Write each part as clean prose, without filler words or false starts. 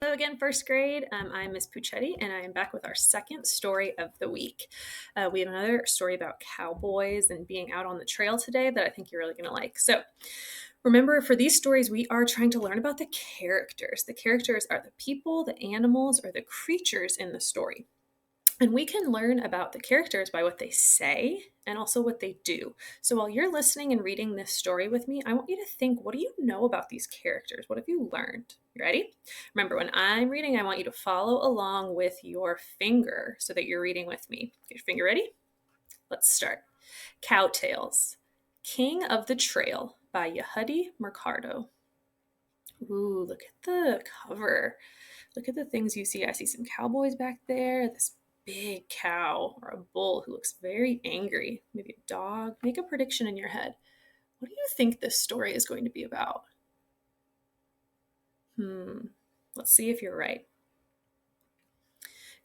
Hello again, first grade. I'm Miss Puccetti, and I am back with our second story of the week. We have another story about cowboys and being out on the trail today that I think you're really going to like. So, remember, for these stories, we are trying to learn about the characters. The characters are the people, the animals, or the creatures in the story. And we can learn about the characters by what they say and also what they do. So while you're listening and reading this story with me, I want you to think, what do you know about these characters? What have you learned? You ready? Remember, when I'm reading, I want you to follow along with your finger so that you're reading with me. Get your finger ready? Let's start. Cowtails. King of the Trail by Yehudi Mercado. Ooh, look at the cover. Look at the things you see. I see some cowboys back there, this big cow or a bull who looks very angry, maybe a dog. Make a prediction in your head. What do you think this story is going to be about? Let's see if you're right.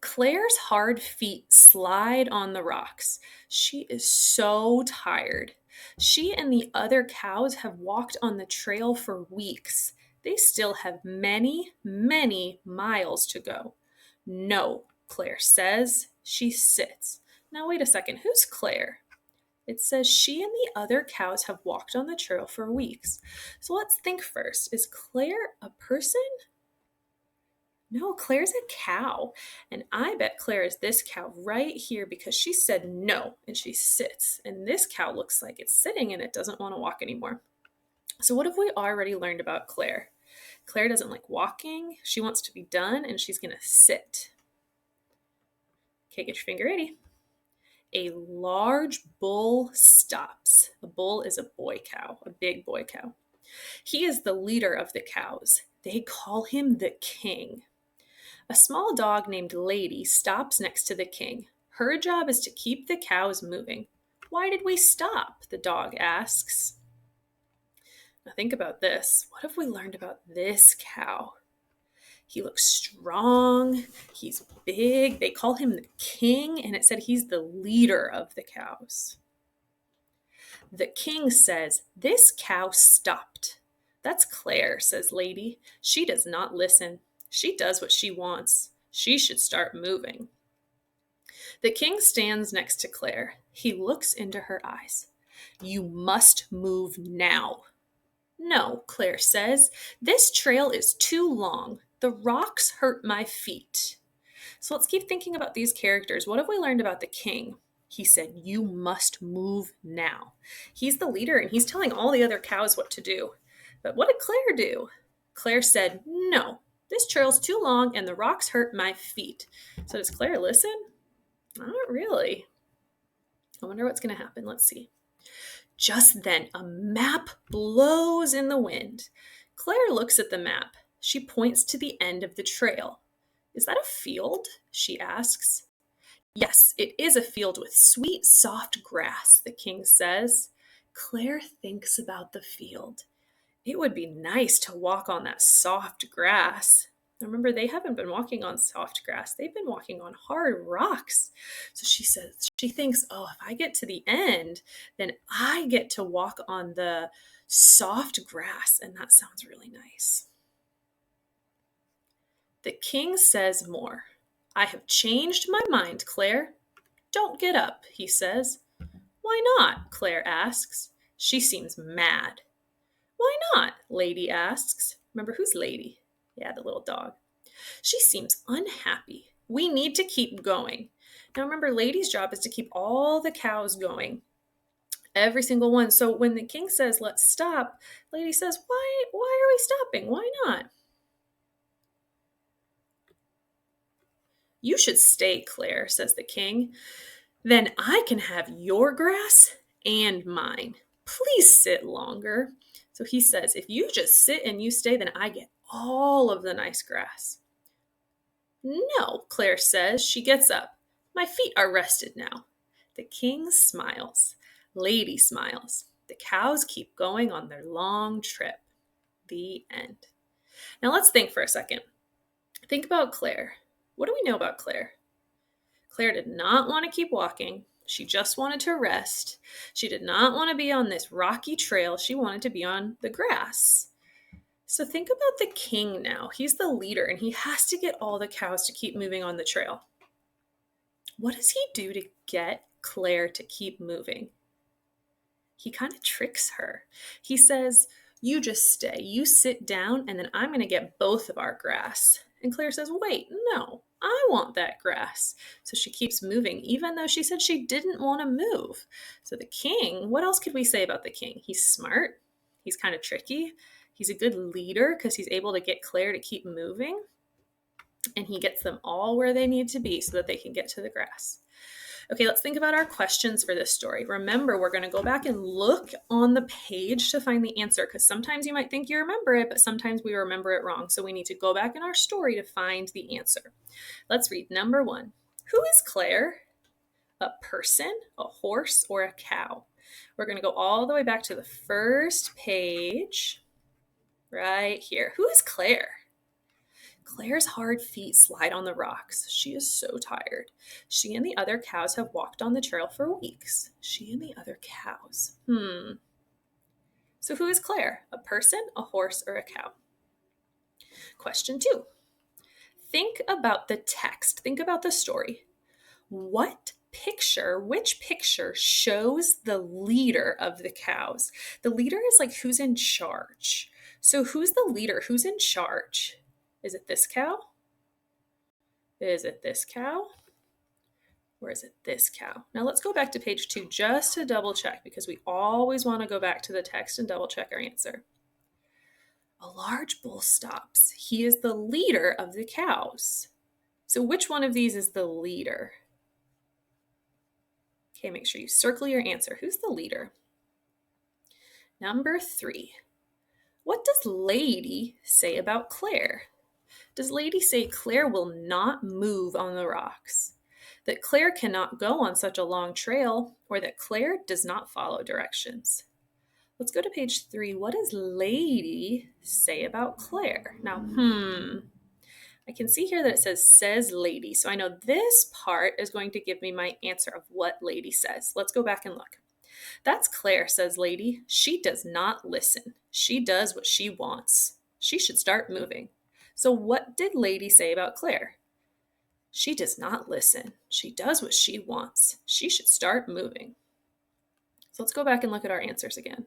Claire's hard feet slide on the rocks. She is so tired. She and the other cows have walked on the trail for weeks. They still have many, many miles to go. No, Claire says. She sits. Now, wait a second. Who's Claire? It says she and the other cows have walked on the trail for weeks. So let's think first. Is Claire a person? No, Claire's a cow. And I bet Claire is this cow right here because she said no and she sits. And this cow looks like it's sitting and it doesn't want to walk anymore. So, what have we already learned about Claire? Claire doesn't like walking. She wants to be done and she's going to sit. Okay, get your finger ready. A large bull stops. A bull is a boy cow, a big boy cow. He is the leader of the cows. They call him the king. A small dog named Lady stops next to the king. Her job is to keep the cows moving. Why did we stop? The dog asks. Now think about this. What have we learned about this cow? He looks strong. He's big. They call him the king, and it said he's the leader of the cows. The king says, "This cow stopped." "That's Claire," says Lady. "She does not listen. She does what she wants. She should start moving." The king stands next to Claire. He looks into her eyes. "You must move now." "No," Claire says. "This trail is too long. The rocks hurt my feet." So let's keep thinking about these characters. What have we learned about the king? He said, "You must move now." He's the leader and he's telling all the other cows what to do. But what did Claire do? Claire said, "No, this trail's too long and the rocks hurt my feet." So does Claire listen? Not really. I wonder what's going to happen. Let's see. Just then, a map blows in the wind. Claire looks at the map. She points to the end of the trail. "Is that a field?" she asks. "Yes, it is a field with sweet, soft grass," the king says. Claire thinks about the field. It would be nice to walk on that soft grass. Remember, they haven't been walking on soft grass. They've been walking on hard rocks. So she thinks, oh, if I get to the end, then I get to walk on the soft grass. And that sounds really nice. The king says more. "I have changed my mind, Claire." "Don't get up," he says. "Why not?" Claire asks. She seems mad. "Why not?" Lady asks. Remember, who's Lady? Yeah, the little dog. She seems unhappy. "We need to keep going." Now remember, Lady's job is to keep all the cows going. Every single one. So when the king says, "Let's stop," Lady says, Why are we stopping? Why not?" "You should stay, Claire," says the king. "Then I can have your grass and mine. Please sit longer." So he says, "If you just sit and you stay, then I get all of the nice grass." "No," Claire says. She gets up. "My feet are rested now." The king smiles. Lady smiles. The cows keep going on their long trip. The end. Now let's think for a second. Think about Claire. What do we know about Claire? Claire did not want to keep walking. She just wanted to rest. She did not want to be on this rocky trail. She wanted to be on the grass. So think about the king now. He's the leader and he has to get all the cows to keep moving on the trail. What does he do to get Claire to keep moving? He kind of tricks her. He says, "You just stay, you sit down, and then I'm going to get both of our grass." And Claire says, "Wait, no, I want that grass." So she keeps moving, even though she said she didn't want to move. So the king, what else could we say about the king? He's smart, he's kind of tricky, he's a good leader because he's able to get Claire to keep moving, and he gets them all where they need to be so that they can get to the grass. Okay, let's think about our questions for this story. Remember, we're going to go back and look on the page to find the answer because sometimes you might think you remember it, but sometimes we remember it wrong. So we need to go back in our story to find the answer. Let's read number 1. Who is Claire? A person, a horse, or a cow? We're going to go all the way back to the first page right here. Who is Claire? Claire's hard feet slide on the rocks. She is so tired. She and the other cows have walked on the trail for weeks. She and the other cows. So who is Claire? A person, a horse, or a cow? Question 2. Think about the text. Think about the story. Which picture shows the leader of the cows? The leader is like who's in charge. So who's the leader? Who's in charge? Is it this cow? Is it this cow? Or is it this cow? Now let's go back to page 2 just to double check because we always want to go back to the text and double check our answer. A large bull stops. He is the leader of the cows. So which one of these is the leader? Okay, make sure you circle your answer. Who's the leader? Number 3. What does Lady say about Claire? Does Lady say Claire will not move on the rocks? That Claire cannot go on such a long trail, or that Claire does not follow directions? Let's go to page 3. What does Lady say about Claire? Now, I can see here that it says Lady. So I know this part is going to give me my answer of what Lady says. Let's go back and look. That's Claire, says Lady. She does not listen. She does what she wants. She should start moving. So what did Lady say about Claire? She does not listen. She does what she wants. She should start moving. So let's go back and look at our answers again.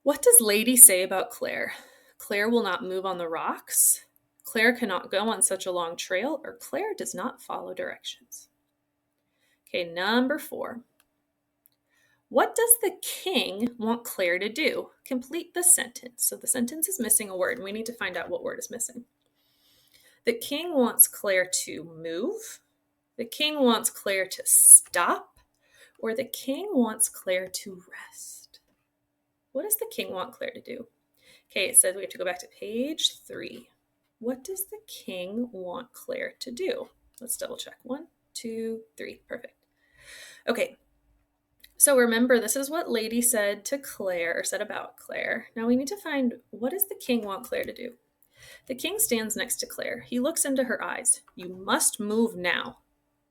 What does Lady say about Claire? Claire will not move on the rocks. Claire cannot go on such a long trail, or Claire does not follow directions. Okay, number 4. What does the king want Claire to do? Complete the sentence. So the sentence is missing a word, and we need to find out what word is missing. The king wants Claire to move. The king wants Claire to stop. Or the king wants Claire to rest. What does the king want Claire to do? Okay, it says we have to go back to page 3. What does the king want Claire to do? Let's double check. 1, 2, 3. Perfect. Okay. So remember, this is what Lady said to Claire, or said about Claire. Now we need to find, what does the king want Claire to do? The king stands next to Claire. He looks into her eyes. You must move now.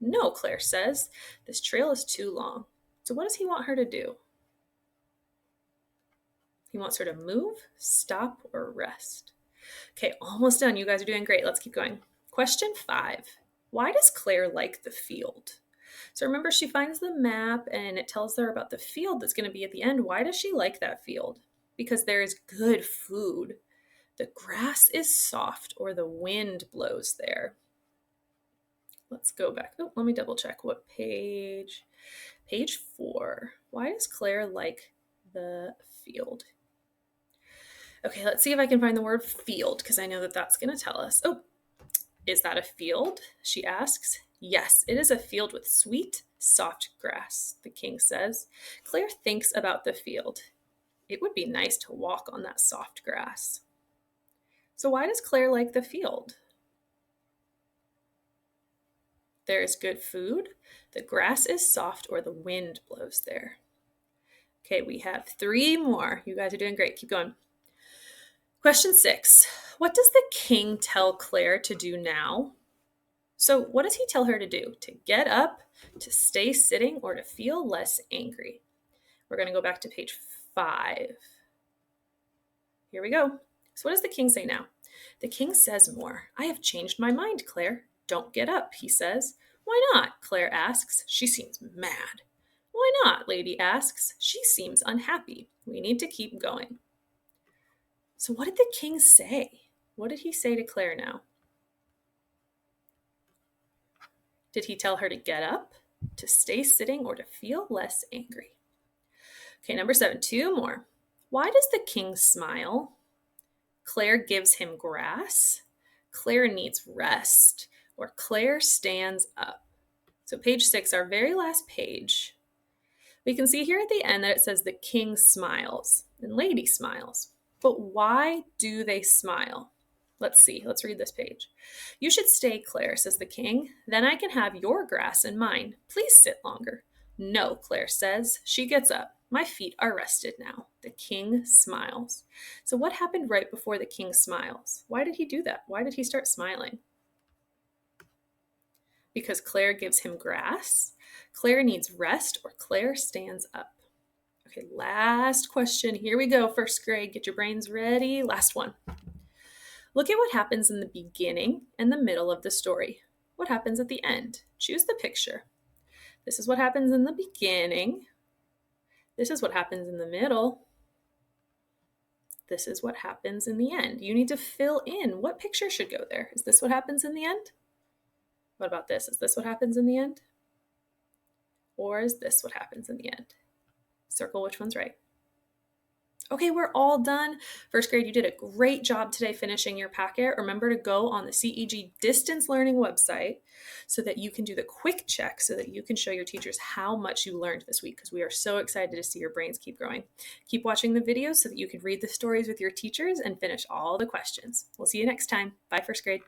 No, Claire says. This trail is too long. So what does he want her to do? He wants her to move, stop, or rest. Okay, almost done. You guys are doing great. Let's keep going. Question 5. Why does Claire like the field? So remember, she finds the map and it tells her about the field that's going to be at the end. Why does she like that field? Because there is good food. The grass is soft, or the wind blows there. Let's go back. Oh, let me double check what page. Page 4. Why does Claire like the field? Okay, let's see if I can find the word field, because I know that that's going to tell us. Oh, is that a field? She asks. Yes, it is a field with sweet, soft grass, the king says. Claire thinks about the field. It would be nice to walk on that soft grass. So why does Claire like the field? There is good food, the grass is soft, or the wind blows there. Okay, we have 3 more. You guys are doing great. Keep going. Question 6. What does the king tell Claire to do now? So what does he tell her to do? To get up, to stay sitting, or to feel less angry? We're going to go back to page 5. Here we go. So what does the king say now? The king says more. I have changed my mind, Claire. Don't get up, he says. Why not? Claire asks. She seems mad. Why not? Lady asks. She seems unhappy. We need to keep going. So what did the king say? What did he say to Claire now? Did he tell her to get up, to stay sitting, or to feel less angry? Okay, number 7, 2 more. Why does the king smile? Claire gives him grass. Claire needs rest. Or Claire stands up. So page 6, our very last page. We can see here at the end that it says the king smiles and lady smiles. But why do they smile? Let's see. Let's read this page. You should stay, Claire, says the king. Then I can have your grass and mine. Please sit longer. No, Claire says. She gets up. My feet are rested now. The king smiles. So what happened right before the king smiles? Why did he do that? Why did he start smiling? Because Claire gives him grass, Claire needs rest, or Claire stands up. Okay, last question. Here we go, first grade. Get your brains ready. Last one. Look at what happens in the beginning and the middle of the story. What happens at the end? Choose the picture. This is what happens in the beginning. This is what happens in the middle. This is what happens in the end. You need to fill in what picture should go there. Is this what happens in the end? What about this? Is this what happens in the end? Or is this what happens in the end? Circle which one's right. Okay, we're all done. First grade, you did a great job today finishing your packet. Remember to go on the CEG Distance Learning website so that you can do the quick check so that you can show your teachers how much you learned this week, because we are so excited to see your brains keep growing. Keep watching the videos so that you can read the stories with your teachers and finish all the questions. We'll see you next time. Bye, first grade.